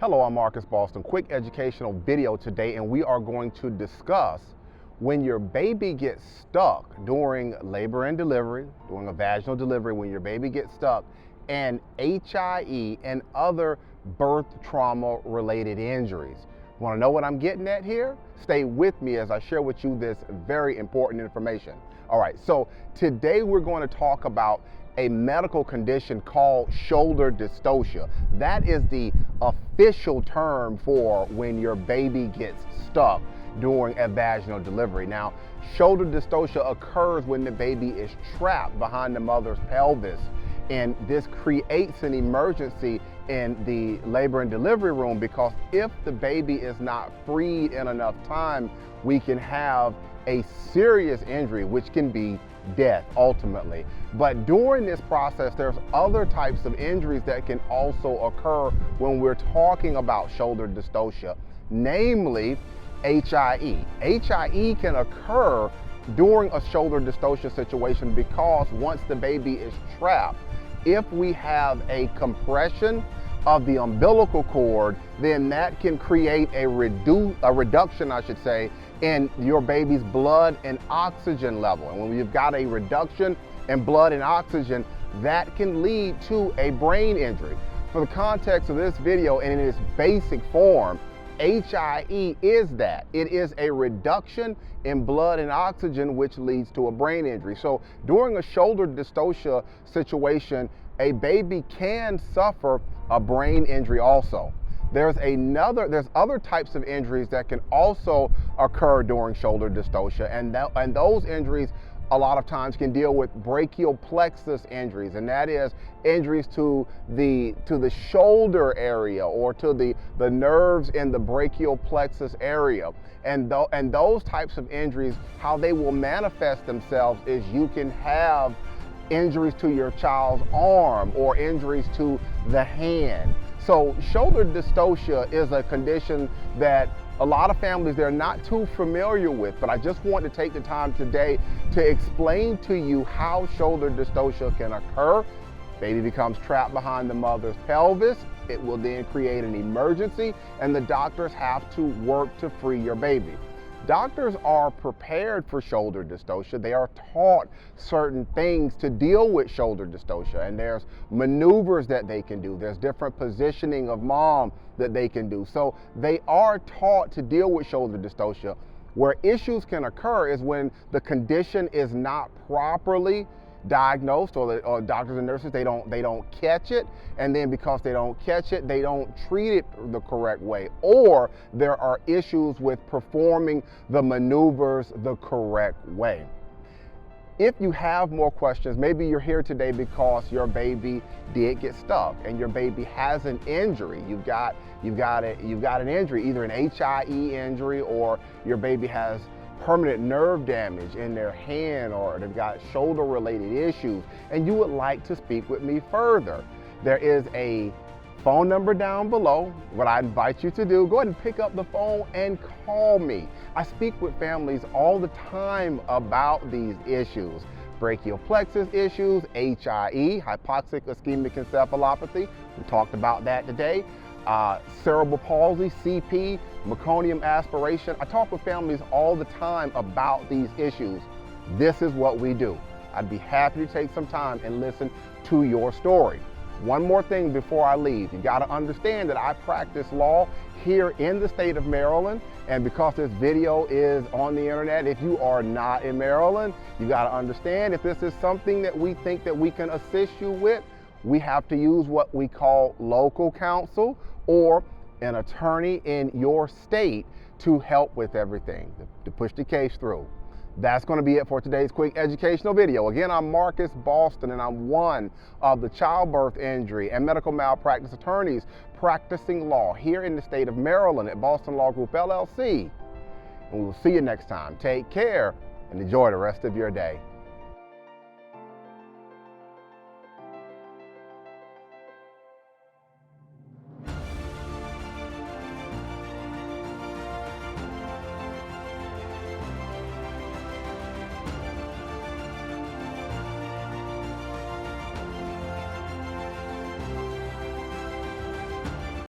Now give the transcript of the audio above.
Hello, I'm Marcus Boston. Quick educational video today, and we are going to discuss when your baby gets stuck during labor and delivery, during a vaginal delivery, when your baby gets stuck, and HIE and other birth trauma related injuries. Want to know what I'm getting at here? Stay with me as I share with you this very important information. All right, so today we're going to talk about a medical condition called shoulder dystocia. That is the official term for when your baby gets stuck during a vaginal delivery. Now, shoulder dystocia occurs when the baby is trapped behind the mother's pelvis, and this creates an emergency in the labor and delivery room, because if the baby is not freed in enough time, we can have a serious injury, which can be death ultimately. But during this process, there's other types of injuries that can also occur when we're talking about shoulder dystocia, namely HIE. HIE can occur during a shoulder dystocia situation because once the baby is trapped, if we have a compression of the umbilical cord, then that can create a reduction, I should say, in your baby's blood and oxygen level. And when you've got a reduction in blood and oxygen, that can lead to a brain injury. For the context of this video and in its basic form, HIE is that. It is a reduction in blood and oxygen which leads to a brain injury. So during a shoulder dystocia situation, a baby can suffer a brain injury also. There's other types of injuries that can also occur during shoulder dystocia, and those injuries a lot of times can deal with brachial plexus injuries, and that is injuries to the shoulder area or to the nerves in the brachial plexus area. And those types of injuries, how they will manifest themselves is you can have injuries to your child's arm or injuries to the hand. So shoulder dystocia is a condition that a lot of families, they're not too familiar with, but I just want to take the time today to explain to you how shoulder dystocia can occur. Baby becomes trapped behind the mother's pelvis. It will then create an emergency, and the doctors have to work to free your baby. Doctors are prepared for shoulder dystocia. They are taught certain things to deal with shoulder dystocia, and there's maneuvers that they can do. There's different positioning of mom that they can do. So they are taught to deal with shoulder dystocia. Where issues can occur is when the condition is not properly diagnosed, or doctors and nurses, they don't catch it, and then because they don't catch it, they don't treat it the correct way, or there are issues with performing the maneuvers the correct way. If you have more questions, maybe you're here today because your baby did get stuck and your baby has an injury. You've got an injury, either an HIE injury, or your baby has permanent nerve damage in their hand, or they've got shoulder related issues, and you would like to speak with me further. There is a phone number down below. What I invite you to do, go ahead and pick up the phone and call me. I speak with families all the time about these issues. Brachial plexus issues, HIE, hypoxic ischemic encephalopathy. We talked about that today. Cerebral palsy, CP, meconium aspiration. I talk with families all the time about these issues. This is what we do. I'd be happy to take some time and listen to your story. One more thing before I leave. You got to understand that I practice law here in the state of Maryland, and because this video is on the internet, if you are not in Maryland, you got to understand, if this is something that we think that we can assist you with, we have to use what we call local counsel or an attorney in your state to help with everything, to push the case through. That's going to be it for today's quick educational video. Again, I'm Marcus Boston, and I'm one of the childbirth injury and medical malpractice attorneys practicing law here in the state of Maryland at Boston Law Group, LLC. And we will see you next time. Take care and enjoy the rest of your day.